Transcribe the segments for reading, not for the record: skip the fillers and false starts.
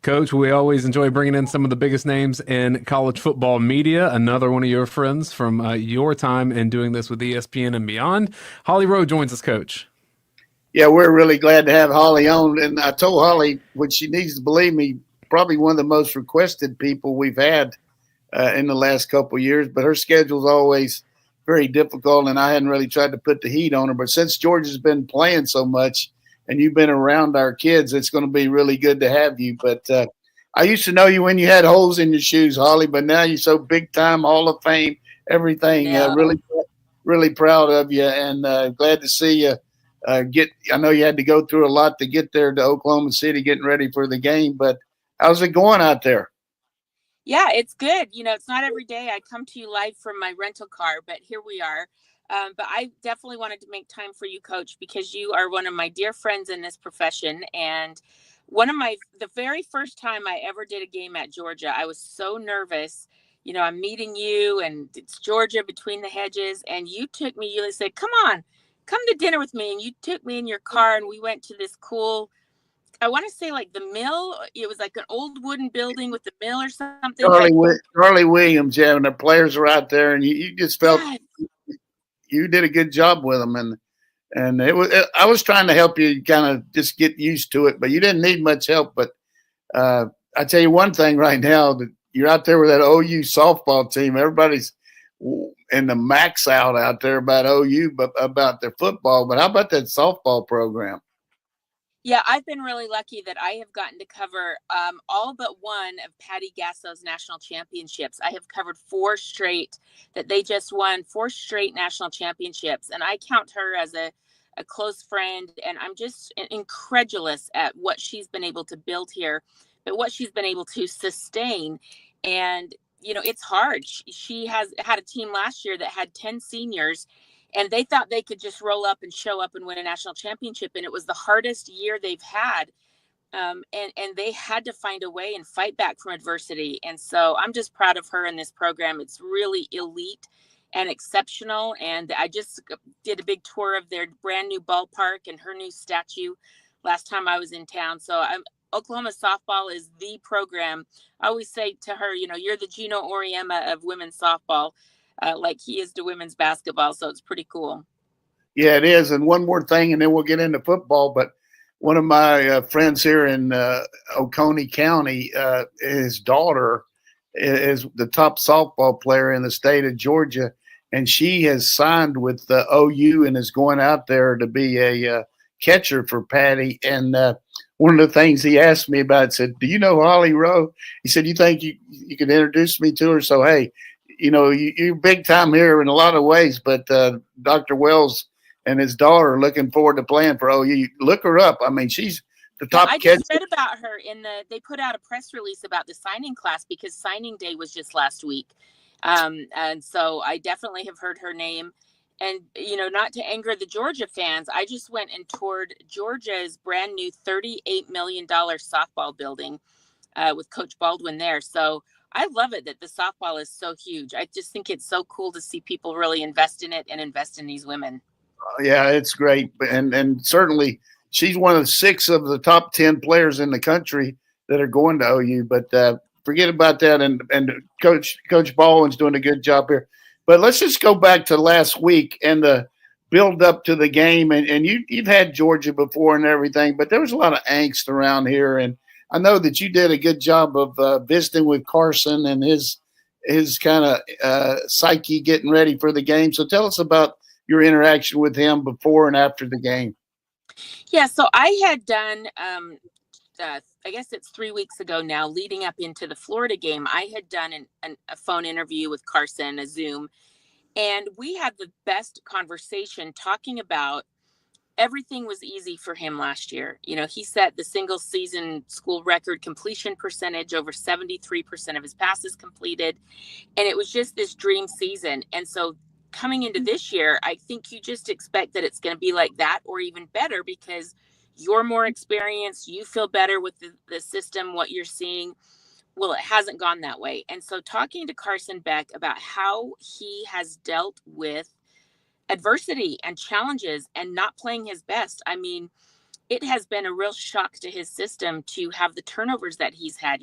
Coach, we always enjoy bringing in some of the biggest names in college football media. Another one of your friends from your time in doing this with ESPN and beyond. Holly Rowe joins us, Coach. Yeah, we're really glad to have Holly on. And I told Holly, when she needs to believe me, probably one of the most requested people we've had in the last couple of years. But her schedule's always very difficult, and I hadn't really tried to put the heat on her. But since Georgia's been playing so much and you've been around our kids, it's going to be really good to have you. But I used to know you when you had holes in your shoes, Holly, but now you're so big time, Hall of Fame, everything. No. Really proud of you, and glad to see you. I know you had to go through a lot to get there to Oklahoma City, getting ready for the game. But how's it going out there? Yeah, it's good. It's not every day I come to you live from my rental car, but here we are. But I definitely wanted to make time for you, Coach, because you are one of my dear friends in this profession. And the very first time I ever did a game at Georgia, I was so nervous. I'm meeting you, and it's Georgia between the hedges. And you said, come on, come to dinner with me. And you took me in your car, and we went to this cool, I want to say like the mill. It was like an old wooden building with the mill or something. Charlie Williams, yeah, and the players are out there, and you just felt you did a good job with them, and I was trying to help you kind of just get used to it, but you didn't need much help. But I tell you one thing right now, that you're out there with that OU softball team. Everybody's in the max out there about OU, but about their football. But how about that softball program? Yeah, I've been really lucky that I have gotten to cover all but one of Patty Gasso's national championships. I have covered four straight that they just won, four straight national championships. And I count her as a close friend. And I'm just incredulous at what she's been able to build here, but what she's been able to sustain. And, it's hard. She has had a team last year that had 10 seniors, and they thought they could just roll up and show up and win a national championship. And it was the hardest year they've had. And they had to find a way and fight back from adversity. And so I'm just proud of her in this program. It's really elite and exceptional. And I just did a big tour of their brand new ballpark and her new statue last time I was in town. So Oklahoma softball is the program. I always say to her, you're the Gino Auriemma of women's softball. Like he is to women's basketball. So it's pretty cool. Yeah, it is. And one more thing, and then we'll get into football. But one of my friends here in Oconee County, his daughter is the top softball player in the state of Georgia. And she has signed with the OU and is going out there to be a catcher for Patty. And one of the things he asked me about said, do you know Holly Rowe? He said, you think you could introduce me to her? So, hey, you're big time here in a lot of ways, but Dr. Wells and his daughter are looking forward to playing for OU. Look her up. I mean, she's the top I just read about her they put out a press release about the signing class because signing day was just last week. And so I definitely have heard her name. And, not to anger the Georgia fans, I just went and toured Georgia's brand new $38 million softball building with Coach Baldwin there. So I love it that the softball is so huge. I just think it's so cool to see people really invest in it and invest in these women. Yeah, it's great. And certainly she's one of 6 of the top 10 players in the country that are going to OU. But forget about that. And Coach Baldwin's doing a good job here. But let's just go back to last week and the build up to the game. And you've had Georgia before and everything, but there was a lot of angst around here. And I know that you did a good job of visiting with Carson and his kind of psyche getting ready for the game. So tell us about your interaction with him before and after the game. Yeah, so I had done, I guess it's 3 weeks ago now, leading up into the Florida game, I had done a phone interview with Carson, a Zoom, and we had the best conversation talking about everything was easy for him last year. He set the single season school record completion percentage, over 73% of his passes completed. And it was just this dream season. And so coming into this year, I think you just expect that it's going to be like that or even better because you're more experienced. You feel better with the system, what you're seeing. Well, it hasn't gone that way. And so talking to Carson Beck about how he has dealt with adversity and challenges and not playing his best. I mean, it has been a real shock to his system to have the turnovers that he's had.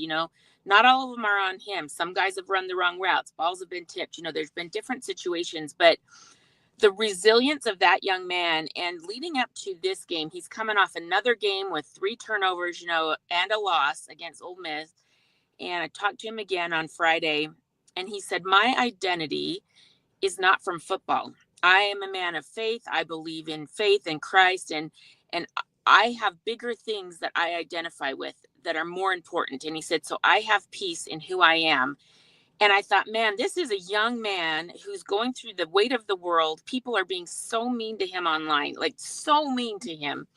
Not all of them are on him. Some guys have run the wrong routes. Balls have been tipped. There's been different situations, but the resilience of that young man, and leading up to this game, he's coming off another game with 3 turnovers, and a loss against Ole Miss. And I talked to him again on Friday, and he said, my identity is not from football. I am a man of faith. I believe in faith in Christ, and I have bigger things that I identify with that are more important. And he said, so I have peace in who I am. And I thought, man, this is a young man who's going through the weight of the world. People are being so mean to him online, like so mean to him.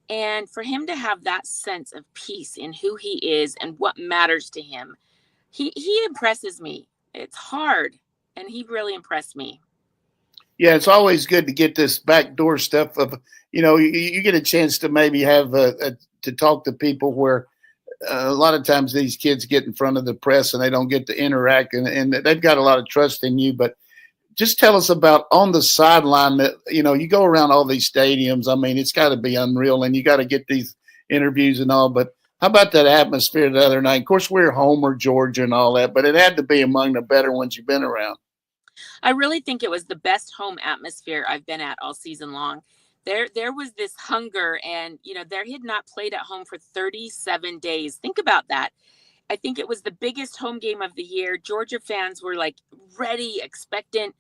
And for him to have that sense of peace in who he is and what matters to him, he impresses me. It's hard, and he really impressed me. Yeah, it's always good to get this backdoor stuff of, you get a chance to maybe have to talk to people where a lot of times these kids get in front of the press and they don't get to interact, and they've got a lot of trust in you. But just tell us about on the sideline that, you go around all these stadiums. I mean, it's got to be unreal, and you got to get these interviews and all. But how about that atmosphere the other night? Of course, we're Homer, Georgia, and all that, but it had to be among the better ones you've been around. I really think it was the best home atmosphere I've been at all season long. There was this hunger, and they had not played at home for 37 days. Think about that. I think it was the biggest home game of the year. Georgia fans were like ready, expectant.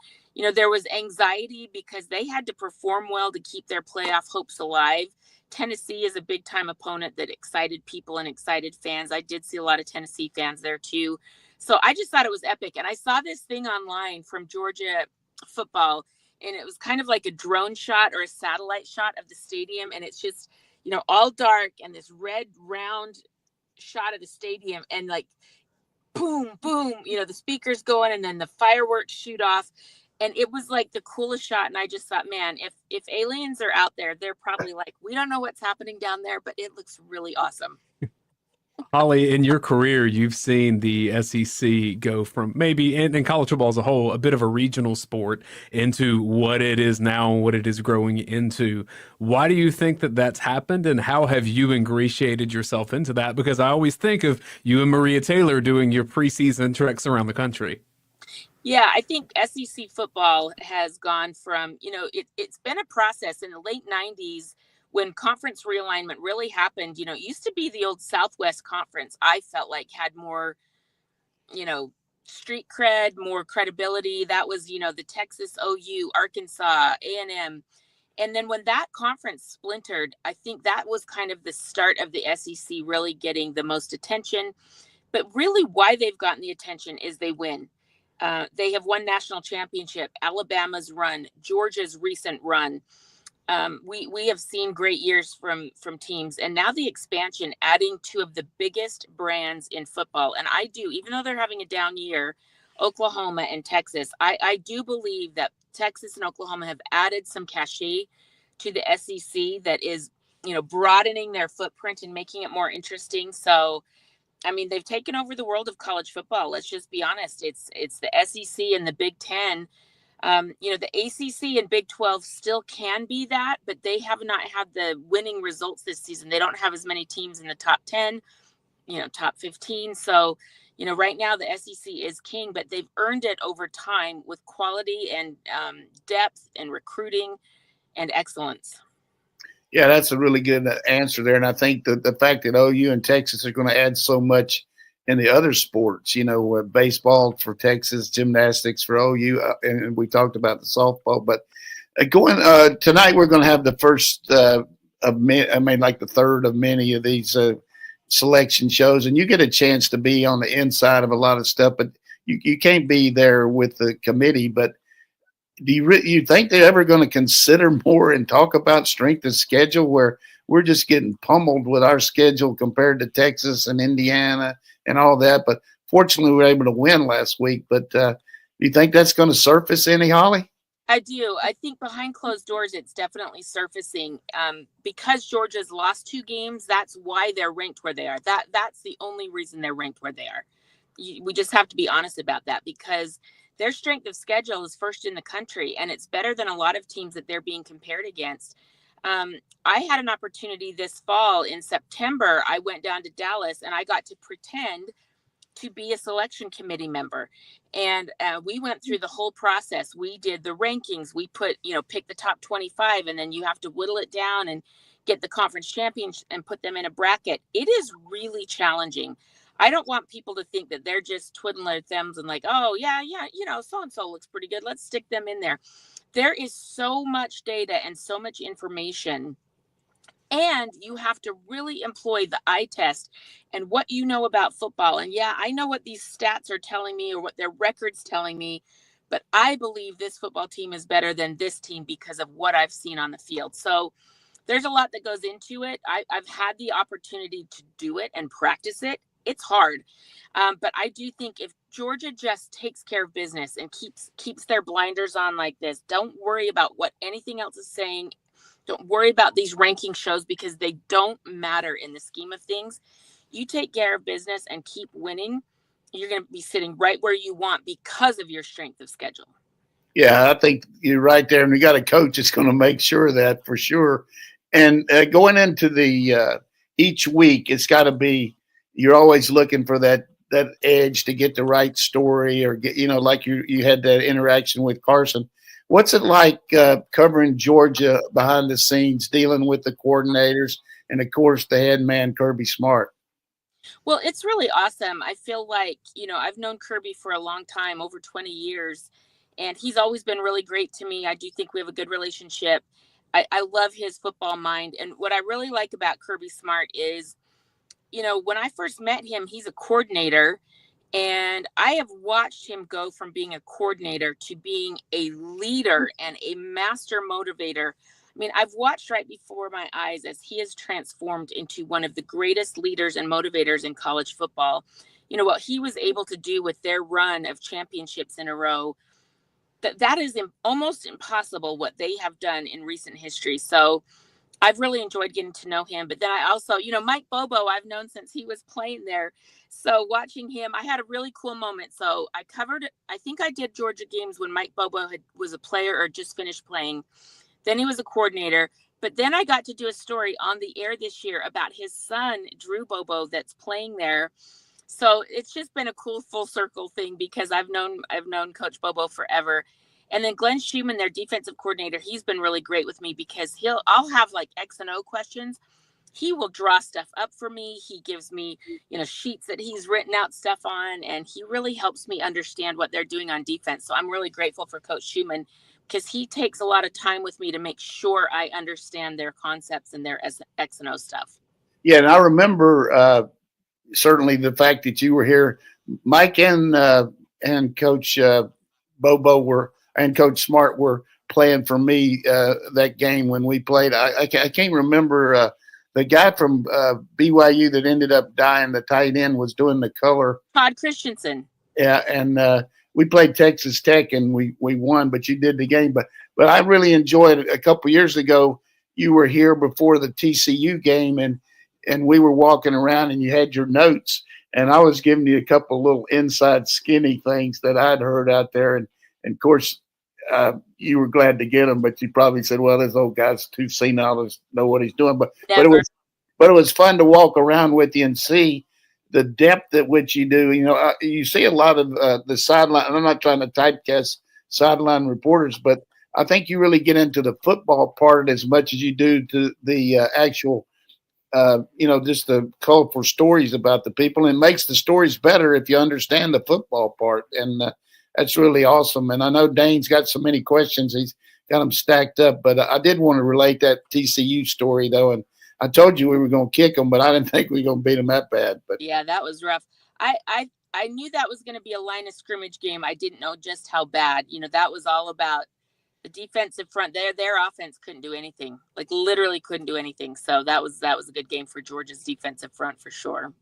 There was anxiety because they had to perform well to keep their playoff hopes alive. Tennessee is a big time opponent that excited people and excited fans. I did see a lot of Tennessee fans there too. So I just thought it was epic. And I saw this thing online from Georgia football, and it was kind of like a drone shot or a satellite shot of the stadium. And it's just, all dark, and this red round shot of the stadium, and like, boom, boom, the speakers going, and then the fireworks shoot off. And it was like the coolest shot. And I just thought, man, if aliens are out there, they're probably like, we don't know what's happening down there, but it looks really awesome. Holly, in your career, you've seen the SEC go from maybe, in college football as a whole, a bit of a regional sport into what it is now and what it is growing into. Why do you think that that's happened, and how have you ingratiated yourself into that? Because I always think of you and Maria Taylor doing your preseason treks around the country. Yeah, I think SEC football has gone from, it's been a process in the late 90s. When conference realignment really happened, it used to be the old Southwest Conference. I felt like had more, street cred, more credibility. That was, the Texas, OU, Arkansas, A&M. And then when that conference splintered, I think that was kind of the start of the SEC really getting the most attention. But really why they've gotten the attention is they win. They have won national championship, Alabama's run, Georgia's recent run. We have seen great years from teams, and now the expansion, adding 2 of the biggest brands in football. And I do, even though they're having a down year, Oklahoma and Texas, I do believe that Texas and Oklahoma have added some cachet to the SEC that is, broadening their footprint and making it more interesting. So, I mean, they've taken over the world of college football. Let's just be honest. It's the SEC and the Big Ten. The ACC and Big 12 still can be that, but they have not had the winning results this season. They don't have as many teams in the top 10, top 15. So, right now the SEC is king, but they've earned it over time with quality and depth and recruiting and excellence. Yeah, that's a really good answer there. And I think that the fact that OU and Texas are going to add so much in the other sports, baseball for Texas, gymnastics for OU, and we talked about the softball. But tonight, we're going to have the first the third of many of these selection shows, and you get a chance to be on the inside of a lot of stuff. But you can't be there with the committee. But do you think they're ever going to consider more and talk about strength of schedule, where we're just getting pummeled with our schedule compared to Texas and Indiana and all that? But fortunately, we were able to win last week. But do you think that's going to surface any, Holly? I do. I think behind closed doors, it's definitely surfacing because Georgia's lost 2 games. That's why they're ranked where they are. That's the only reason they're ranked where they are. We just have to be honest about that, because their strength of schedule is first in the country, and it's better than a lot of teams that they're being compared against. I had an opportunity this fall in September. I went down to Dallas and I got to pretend to be a selection committee member. And we went through the whole process. We did the rankings. We pick the top 25, and then you have to whittle it down and get the conference champions and put them in a bracket. It is really challenging. I don't want people to think that they're just twiddling their thumbs and like, oh, yeah, so-and-so looks pretty good. Let's stick them in there. There is so much data and so much information. And you have to really employ the eye test and what you know about football. And yeah, I know what these stats are telling me or what their record's telling me, but I believe this football team is better than this team because of what I've seen on the field. So there's a lot that goes into it. I've had the opportunity to do it and practice it. It's hard. But I do think if Georgia just takes care of business and keeps their blinders on like this, don't worry about what anything else is saying. Don't worry about these ranking shows because they don't matter in the scheme of things. You take care of business and keep winning, you're going to be sitting right where you want because of your strength of schedule. Yeah, I think you're right there. And we got a coach that's going to make sure of that for sure. And going into the each week, it's got to be, you're always looking for that edge to get the right story or get, like you had that interaction with Carson. What's it like covering Georgia behind the scenes, dealing with the coordinators, and, of course, the head man, Kirby Smart? Well, it's really awesome. I feel like, I've known Kirby for a long time, over 20 years, and he's always been really great to me. I do think we have a good relationship. I love his football mind. And what I really like about Kirby Smart is, when I first met him, he's a coordinator. And I have watched him go from being a coordinator to being a leader and a master motivator. I mean, I've watched right before my eyes as he has transformed into one of the greatest leaders and motivators in college football. What he was able to do with their run of championships in a row, that is almost impossible what they have done in recent history. So I've really enjoyed getting to know him. But then I also, Mike Bobo, I've known since he was playing there. So watching him, I had a really cool moment. So I think I did Georgia games when Mike Bobo was a player or just finished playing. Then he was a coordinator. But then I got to do a story on the air this year about his son, Drew Bobo, that's playing there. So it's just been a cool full circle thing because I've known Coach Bobo forever. And then Glenn Schumann, their defensive coordinator, he's been really great with me because I'll have like X and O questions. He will draw stuff up for me. He gives me, sheets that he's written out stuff on, and he really helps me understand what they're doing on defense. So I'm really grateful for Coach Schumann because he takes a lot of time with me to make sure I understand their concepts and their X and O stuff. Yeah, and I remember certainly the fact that you were here. Mike and Coach Bobo and Coach Smart were playing for me that game when we played. I can't remember the guy from BYU that ended up dying, the tight end, was doing the color. Todd Christensen. Yeah, and we played Texas Tech and we won, but you did the game. But I really enjoyed it. A couple years ago, you were here before the TCU game, and we were walking around and you had your notes, and I was giving you a couple little inside skinny things that I'd heard out there, and of course, you were glad to get them, but you probably said, "Well, this old guy's too senile to know what he's doing." But it was fun to walk around with you and see the depth at which you do. You see a lot of the sideline. And I'm not trying to typecast sideline reporters, but I think you really get into the football part as much as you do to the actual, just the colorful stories about the people. And it makes the stories better if you understand the football part. And that's really awesome. And I know Dayne's got so many questions. He's got them stacked up. But I did want to relate that TCU story, though. And I told you we were going to kick them, but I didn't think we were going to beat them that bad. But yeah, that was rough. I knew that was going to be a line of scrimmage game. I didn't know just how bad. That was all about the defensive front. Their offense couldn't do anything, like literally couldn't do anything. So that was a good game for Georgia's defensive front for sure.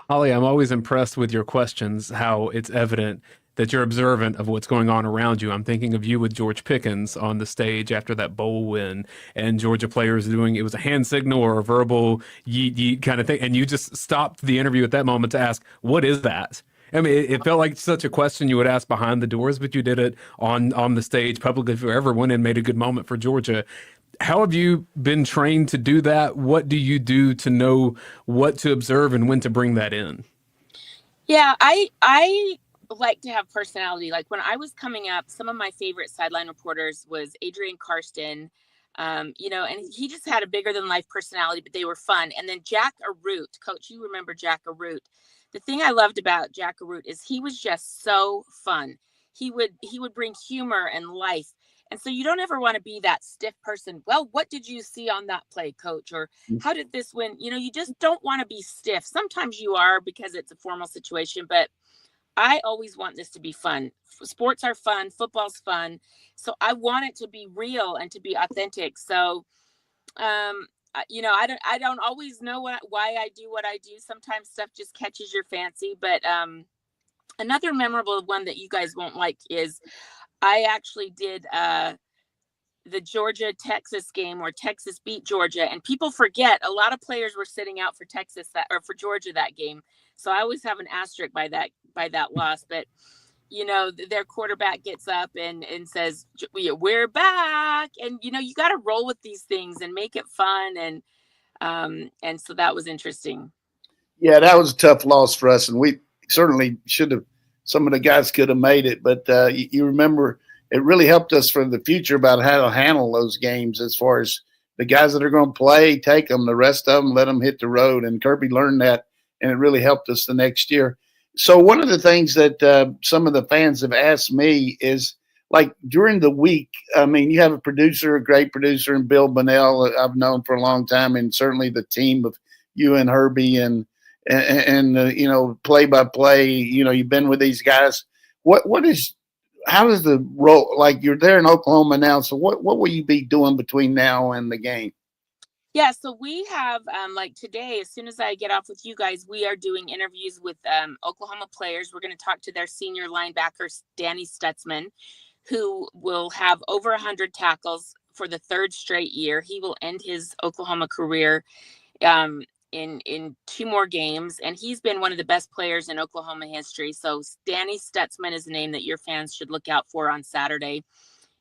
Holly, I'm always impressed with your questions, how it's evident that you're observant of what's going on around you. I'm thinking of you with George Pickens on the stage after that bowl win, and Georgia players doing, it was a hand signal or a verbal yeet yeet kind of thing, and you just stopped the interview at that moment to ask, what is that? I mean, it felt like such a question you would ask behind the doors, but you did it on the stage publicly for everyone and made a good moment for Georgia. How have you been trained to do that? What do you do to know what to observe and when to bring that in? Yeah, I like to have personality. Like when I was coming up, some of my favorite sideline reporters was Adrian Karsten, and he just had a bigger than life personality, but they were fun. And then Jack Arute, coach, you remember Jack Arute. The thing I loved about Jack Arute is he was just so fun. He would bring humor and life. And so you don't ever want to be that stiff person. Well, what did you see on that play, coach? Or how did this win? You just don't want to be stiff. Sometimes you are because it's a formal situation, but I always want this to be fun. Sports are fun, football's fun. So I want it to be real and to be authentic. So I don't always know why I do what I do. Sometimes stuff just catches your fancy, but another memorable one that you guys won't like is I actually did the Georgia-Texas game where Texas beat Georgia, and people forget a lot of players were sitting out for for Georgia that game. So I always have an asterisk by that loss. But their quarterback gets up and says, "We're back," and you got to roll with these things and make it fun, and so that was interesting. Yeah, that was a tough loss for us, and we certainly should have. Some of the guys could have made it, but you remember it really helped us for the future about how to handle those games. As far as the guys that are going to play, take them. The rest of them, let them hit the road. And Kirby learned that, and it really helped us the next year. So one of the things that some of the fans have asked me is, like during the week, I mean, you have a producer, a great producer, and Bill Bunnell, I've known for a long time, and certainly the team of you and Herbie and play by play. You've been with these guys. What is how does the role, like you're there in Oklahoma now? So what will you be doing between now and the game? Yeah, so we have like today, as soon as I get off with you guys, we are doing interviews with Oklahoma players. We're going to talk to their senior linebacker, Danny Stutzman, who will have over 100 tackles for the third straight year. He will end his Oklahoma career in two more games, and he's been one of the best players in Oklahoma history. So Danny Stutzman is a name that your fans should look out for on Saturday.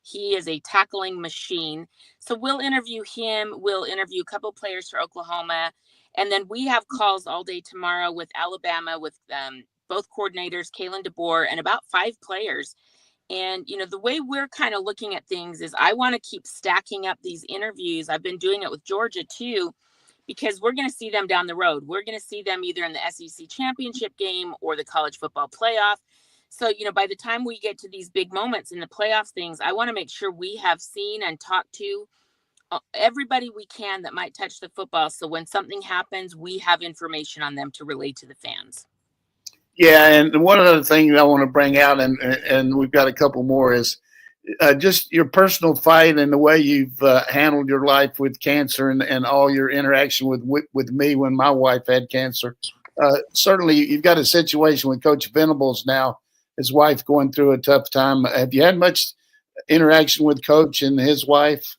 He is a tackling machine. So we'll interview him. We'll interview a couple players for Oklahoma. And then we have calls all day tomorrow with Alabama, with both coordinators, Kalen, Deboer, and about 5 players. And, the way we're kind of looking at things is I want to keep stacking up these interviews. I've been doing it with Georgia too, because we're going to see them down the road. We're going to see them either in the SEC championship game or the college football playoff. So, by the time we get to these big moments in the playoff things, I want to make sure we have seen and talked to everybody we can that might touch the football. So when something happens, we have information on them to relay to the fans. Yeah, and one other thing I want to bring out, and we've got a couple more, is just your personal fight and the way you've handled your life with cancer and all your interaction with me when my wife had cancer. Certainly, you've got a situation with Coach Venables now, his wife going through a tough time. Have you had much interaction with Coach and his wife?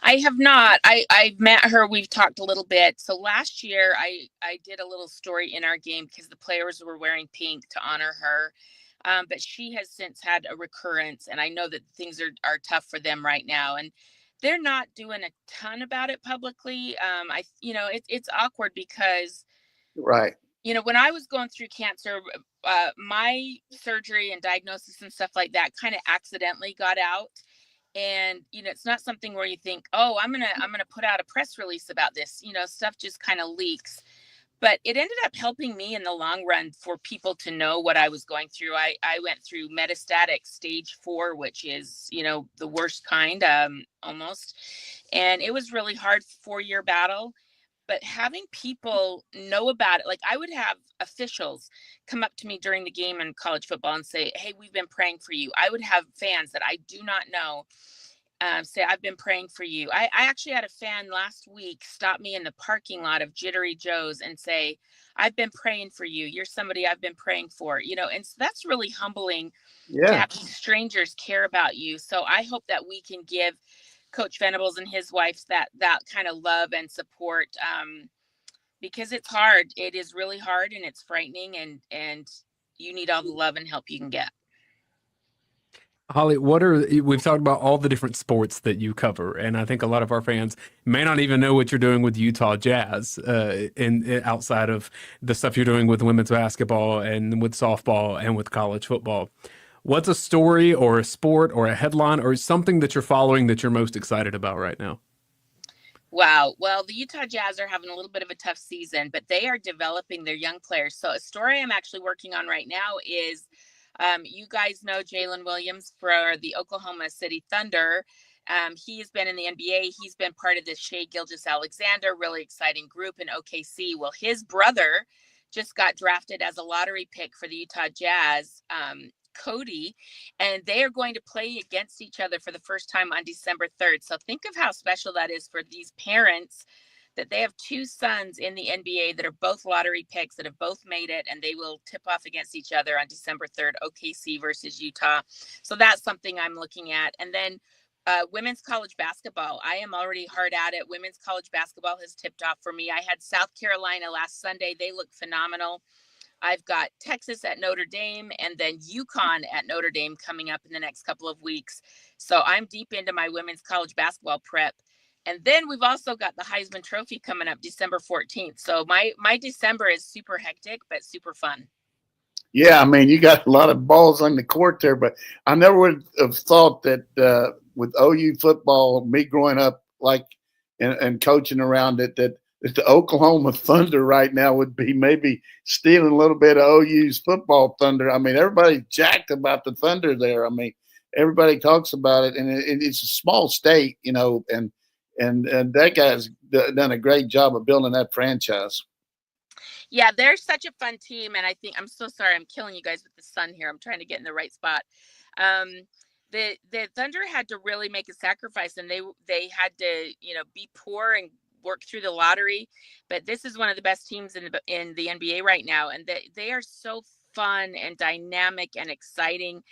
I have not. I've met her. We've talked a little bit. So last year, I did a little story in our game because the players were wearing pink to honor her. But she has since had a recurrence, and I know that things are tough for them right now, and they're not doing a ton about it publicly. It's awkward because, Right. when I was going through cancer, my surgery and diagnosis and stuff like that kind of accidentally got out. And it's not something where you think, oh, I'm gonna put out a press release about this. Stuff just kind of leaks. But it ended up helping me in the long run for people to know what I was going through. I went through metastatic stage 4, which is the worst kind, almost. And it was really hard, 4-year battle. But having people know about it, like I would have officials come up to me during the game in college football and say, hey, we've been praying for you. I would have fans that I do not know say, I've been praying for you. I actually had a fan last week stop me in the parking lot of Jittery Joe's and say, I've been praying for you. You're somebody I've been praying for, and so that's really humbling to have these strangers care about you. So I hope that we can give Coach Venables and his wife that kind of love and support, because it's hard. It is really hard, and it's frightening, and you need all the love and help you can get. Holly, we've talked about all the different sports that you cover, and I think a lot of our fans may not even know what you're doing with Utah Jazz, outside of the stuff you're doing with women's basketball and with softball and with college football. What's a story or a sport or a headline or something that you're following that you're most excited about right now? Wow. Well, the Utah Jazz are having a little bit of a tough season, but they are developing their young players. So a story I'm actually working on right now is you guys know Jalen Williams for the Oklahoma City Thunder. He's been in the NBA. He's been part of this Shea Gilgeous-Alexander, really exciting group in OKC. Well, his brother just got drafted as a lottery pick for the Utah Jazz, Cody, and they are going to play against each other for the first time on December 3rd. So think of how special that is for these parents that they have two sons in the NBA that are both lottery picks that have both made it, and they will tip off against each other on December 3rd, OKC versus Utah. So that's something I'm looking at. And then women's college basketball. I am already hard at it. Women's college basketball has tipped off for me. I had South Carolina last Sunday. They look phenomenal. I've got Texas at Notre Dame and then UConn at Notre Dame coming up in the next couple of weeks. So I'm deep into my women's college basketball prep. And then we've also got the Heisman Trophy coming up December 14th. So my December is super hectic, but super fun. Yeah, I mean, you got a lot of balls on the court there, but I never would have thought that with OU football, me growing up like and coaching around it, that the Oklahoma Thunder right now would be maybe stealing a little bit of OU's football thunder. I mean, everybody's jacked about the Thunder there. I mean, everybody talks about it, and it's a small state, you know, and that guy's done a great job of building that franchise. Yeah, they're such a fun team. And I think, I'm so sorry, I'm killing you guys with the sun here. I'm trying to get in the right spot. The Thunder had to really make a sacrifice, and they had to, be poor and work through the lottery. But this is one of the best teams in the NBA right now. And they are so fun and dynamic and exciting.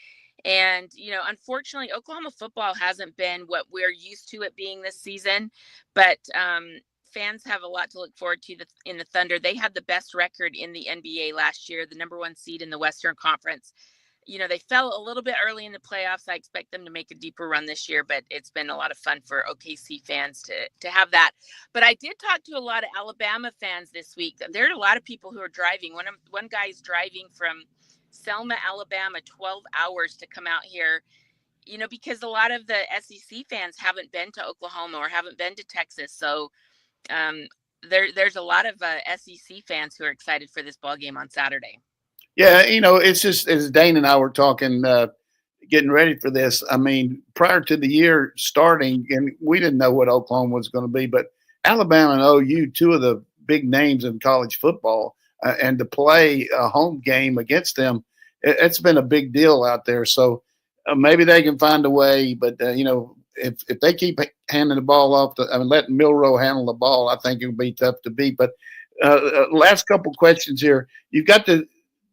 And, unfortunately, Oklahoma football hasn't been what we're used to it being this season. But fans have a lot to look forward to in the Thunder. They had the best record in the NBA last year, the number 1 seed in the Western Conference. They fell a little bit early in the playoffs. I expect them to make a deeper run this year, but it's been a lot of fun for OKC fans to have that. But I did talk to a lot of Alabama fans this week. There are a lot of people who are driving. One guy's driving from Selma, Alabama, 12 hours to come out here, because a lot of the SEC fans haven't been to Oklahoma or haven't been to Texas. So there's a lot of SEC fans who are excited for this ball game on Saturday. Yeah, it's just as Dayne and I were talking, getting ready for this. I mean, prior to the year starting, and we didn't know what Oklahoma was going to be, but Alabama and OU, two of the big names in college football, and to play a home game against them, it's been a big deal out there. So maybe they can find a way, but if they keep handing the ball off, letting Milroe handle the ball, I think it would be tough to beat. But last couple questions here. You've got to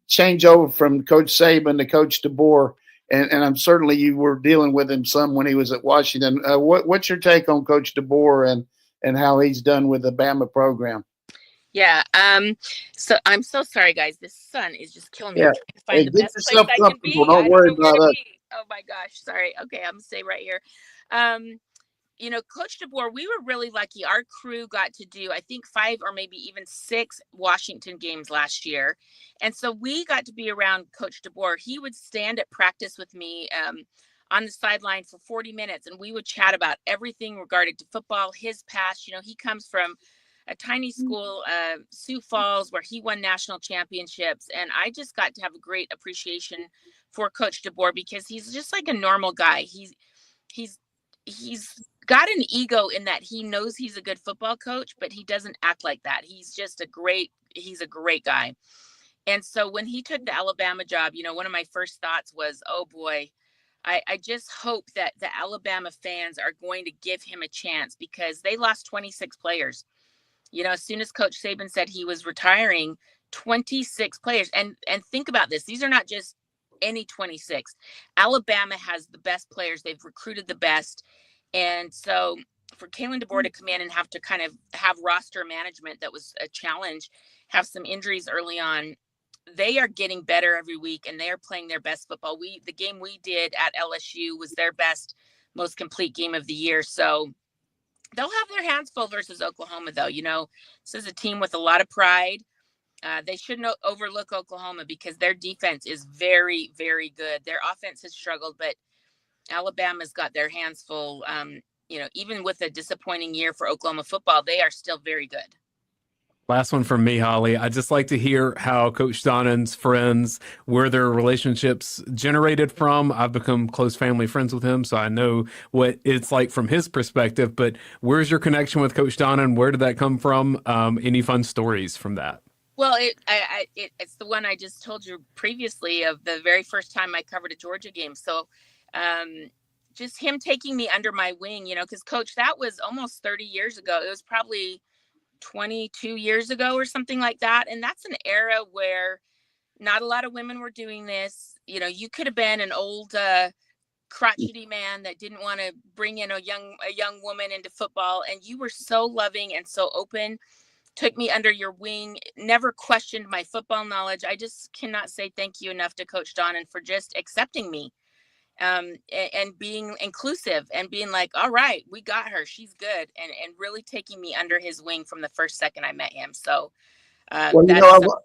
change over from Coach Saban to Coach Deboer, and I'm certainly you were dealing with him some when he was at Washington. What's your take on Coach Deboer and how he's done with the Bama program? Yeah. So I'm so sorry, guys. This sun is just killing me. Yeah. I'm trying to find the best place I can be. Don't worry about us. Oh my gosh. Sorry. Okay. I'm gonna stay right here. Coach Deboer, we were really lucky. Our crew got to do, I think, 5 or maybe even 6 Washington games last year. And so we got to be around Coach Deboer. He would stand at practice with me on the sideline for 40 minutes, and we would chat about everything regarding to football, his past. He comes from a tiny school, Sioux Falls, where he won national championships. And I just got to have a great appreciation for Coach Deboer because he's just like a normal guy. He's got an ego in that he knows he's a good football coach, but he doesn't act like that. He's a great guy. And so when he took the Alabama job, one of my first thoughts was, oh boy, I just hope that the Alabama fans are going to give him a chance because they lost 26 players. As soon as Coach Saban said he was retiring, 26 players. And think about this. These are not just any 26. Alabama has the best players. They've recruited the best. And so for Kalen Deboer to come in and have to kind of have roster management that was a challenge, have some injuries early on, they are getting better every week, and they are playing their best football. The game we did at LSU was their best, most complete game of the year. So they'll have their hands full versus Oklahoma, though. This is a team with a lot of pride. They shouldn't overlook Oklahoma because their defense is very, very good. Their offense has struggled, but Alabama's got their hands full. Even with a disappointing year for Oklahoma football, they are still very good. Last one from me, Holly. I'd just like to hear how Coach Donnan's friends, where their relationships generated from. I've become close family friends with him, so I know what it's like from his perspective. But where's your connection with Coach Donnan? Where did that come from? Any fun stories from that? Well, it's the one I just told you previously of the very first time I covered a Georgia game. So just him taking me under my wing, because Coach, that was almost 30 years ago. It was probably 22 years ago or something like that. And that's an era where not a lot of women were doing this. You could have been an old crotchety man that didn't want to bring in a young woman into football. And you were so loving and so open, took me under your wing, never questioned my football knowledge. I just cannot say thank you enough to Coach Donnan for just accepting me. And being inclusive and being like, all right, we got her. She's good. And really taking me under his wing from the first second I met him. So that's something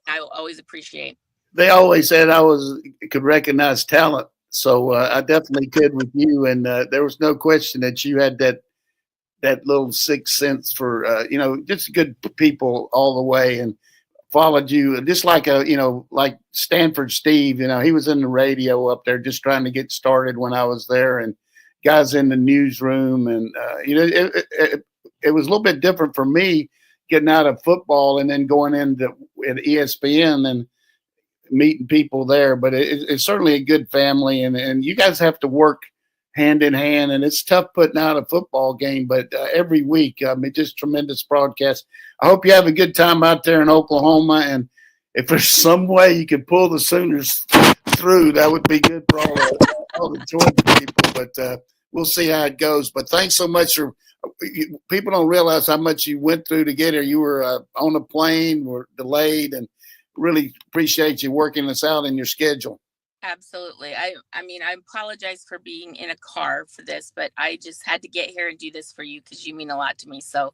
I will always appreciate. They always said I could recognize talent. So I definitely could with you. And there was no question that you had that little sixth sense for, just good people all the way. And followed you just like like Sanford Steve, he was in the radio up there just trying to get started when I was there, and guys in the newsroom. And, it was a little bit different for me getting out of football and then going into ESPN and meeting people there. But it's certainly a good family, and you guys have to work hand in hand, and it's tough putting out a football game, but every week, just tremendous broadcast. I hope you have a good time out there in Oklahoma, and if there's some way you could pull the Sooners through, that would be good for all the Georgia people, but we'll see how it goes. But thanks so much people don't realize how much you went through to get here. You were on a plane, were delayed, and really appreciate you working this out in your schedule. Absolutely. I apologize for being in a car for this, but I just had to get here and do this for you because you mean a lot to me. So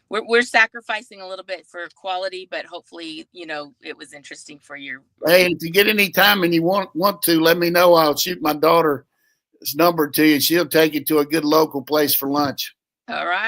we're sacrificing a little bit for quality, but hopefully, it was interesting for you. Hey, if you get any time and you want to, let me know. I'll shoot my daughter's number to you. She'll take you to a good local place for lunch. All right.